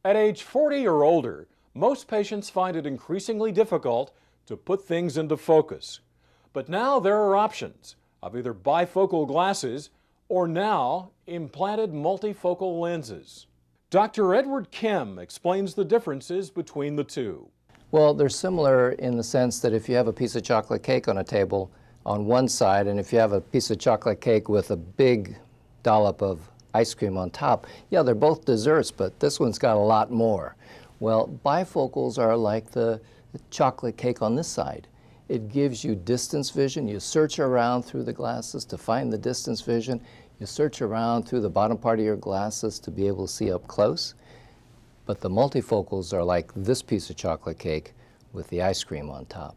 At age 40 or older, most patients find it increasingly difficult to put things into focus. But now there are options of either bifocal glasses or now implanted multifocal lenses. Dr. Edward Kim explains the differences between the two. Well, they're similar in the sense that if you have a piece of chocolate cake on a table on one side, and if you have a piece of chocolate cake with a big dollop of ice cream on top, yeah, they're both desserts, but this one's got a lot more. Well, bifocals are like the chocolate cake on this side. It gives you distance vision. You search around through the glasses to find the distance vision. You search around through the bottom part of your glasses to be able to see up close. But the multifocals are like this piece of chocolate cake with the ice cream on top.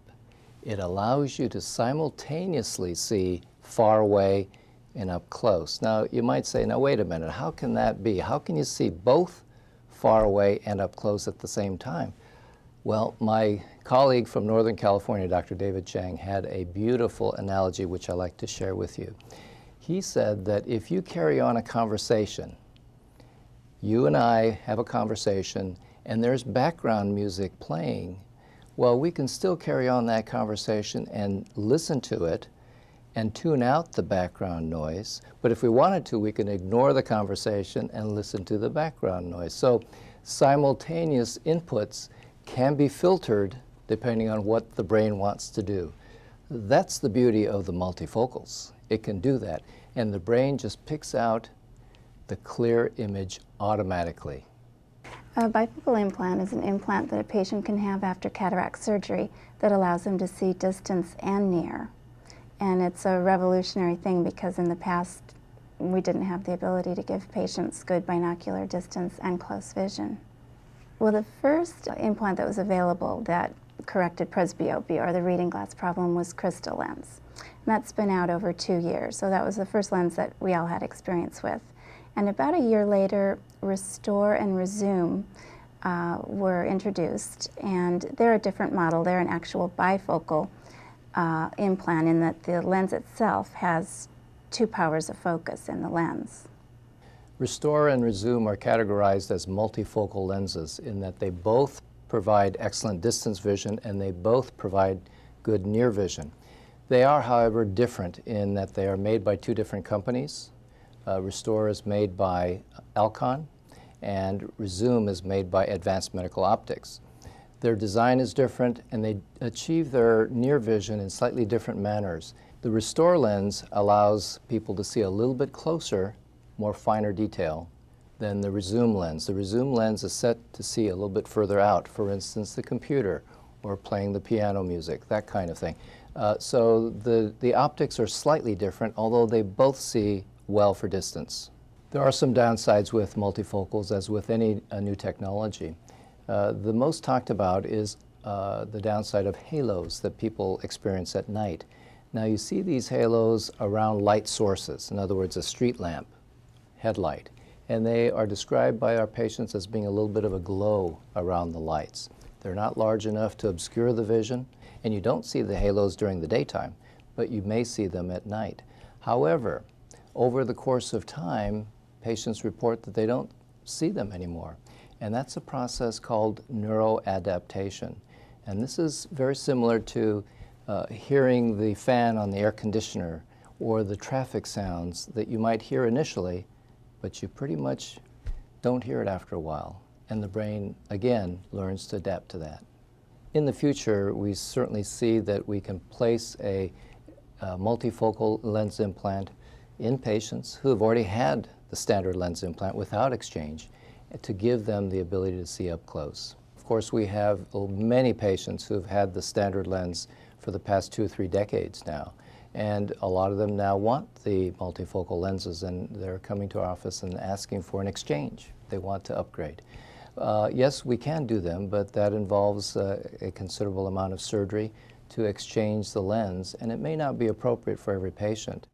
It allows you to simultaneously see far away and up close. Now, you might say, now wait a minute, how can that be? How can you see both far away and up close at the same time? Well, my colleague from Northern California, Dr. David Chang, had a beautiful analogy which I like to share with you. He said that if you carry on a conversation, you and I have a conversation and there's background music playing, well, we can still carry on that conversation and listen to it and tune out the background noise. But if we wanted to, we can ignore the conversation and listen to the background noise. So simultaneous inputs can be filtered depending on what the brain wants to do. That's the beauty of the multifocals. It can do that. And the brain just picks out the clear image automatically. A bifocal implant is an implant that a patient can have after cataract surgery that allows them to see distance and near. And it's a revolutionary thing because in the past we didn't have the ability to give patients good binocular distance and close vision. Well, the first implant that was available that corrected presbyopia, or the reading glass problem, was crystal lens. And that's been out over 2 years, so that was the first lens that we all had experience with. And about a year later, Restore and Resume were introduced, and they're a different model. They're an actual bifocal implant in that the lens itself has 2 powers of focus in the lens. Restore and Resume are categorized as multifocal lenses in that they both provide excellent distance vision and they both provide good near vision. They are, however, different in that they are made by 2 different companies. Restore is made by Alcon and Resume is made by Advanced Medical Optics. Their design is different and they achieve their near vision in slightly different manners. The Restore lens allows people to see a little bit closer, more finer detail than the Resume lens. The Resume lens is set to see a little bit further out, for instance, the computer or playing the piano music, that kind of thing. So the optics are slightly different, although they both see well for distance. There are some downsides with multifocals, as with any new technology. The most talked about is the downside of halos that people experience at night. Now you see these halos around light sources, in other words, a street lamp, headlight, and they are described by our patients as being a little bit of a glow around the lights. They're not large enough to obscure the vision, and you don't see the halos during the daytime, but you may see them at night. However, over the course of time, patients report that they don't see them anymore. And that's a process called neuroadaptation. And this is very similar to hearing the fan on the air conditioner or the traffic sounds that you might hear initially, but you pretty much don't hear it after a while. And the brain, again, learns to adapt to that. In the future, we certainly see that we can place a multifocal lens implant in patients who have already had the standard lens implant without exchange to give them the ability to see up close. Of course, we have many patients who have had the standard lens for the past 2 or 3 decades now. And a lot of them now want the multifocal lenses, and they're coming to our office and asking for an exchange. They want to upgrade. Yes, we can do them, but that involves a considerable amount of surgery to exchange the lens, and it may not be appropriate for every patient.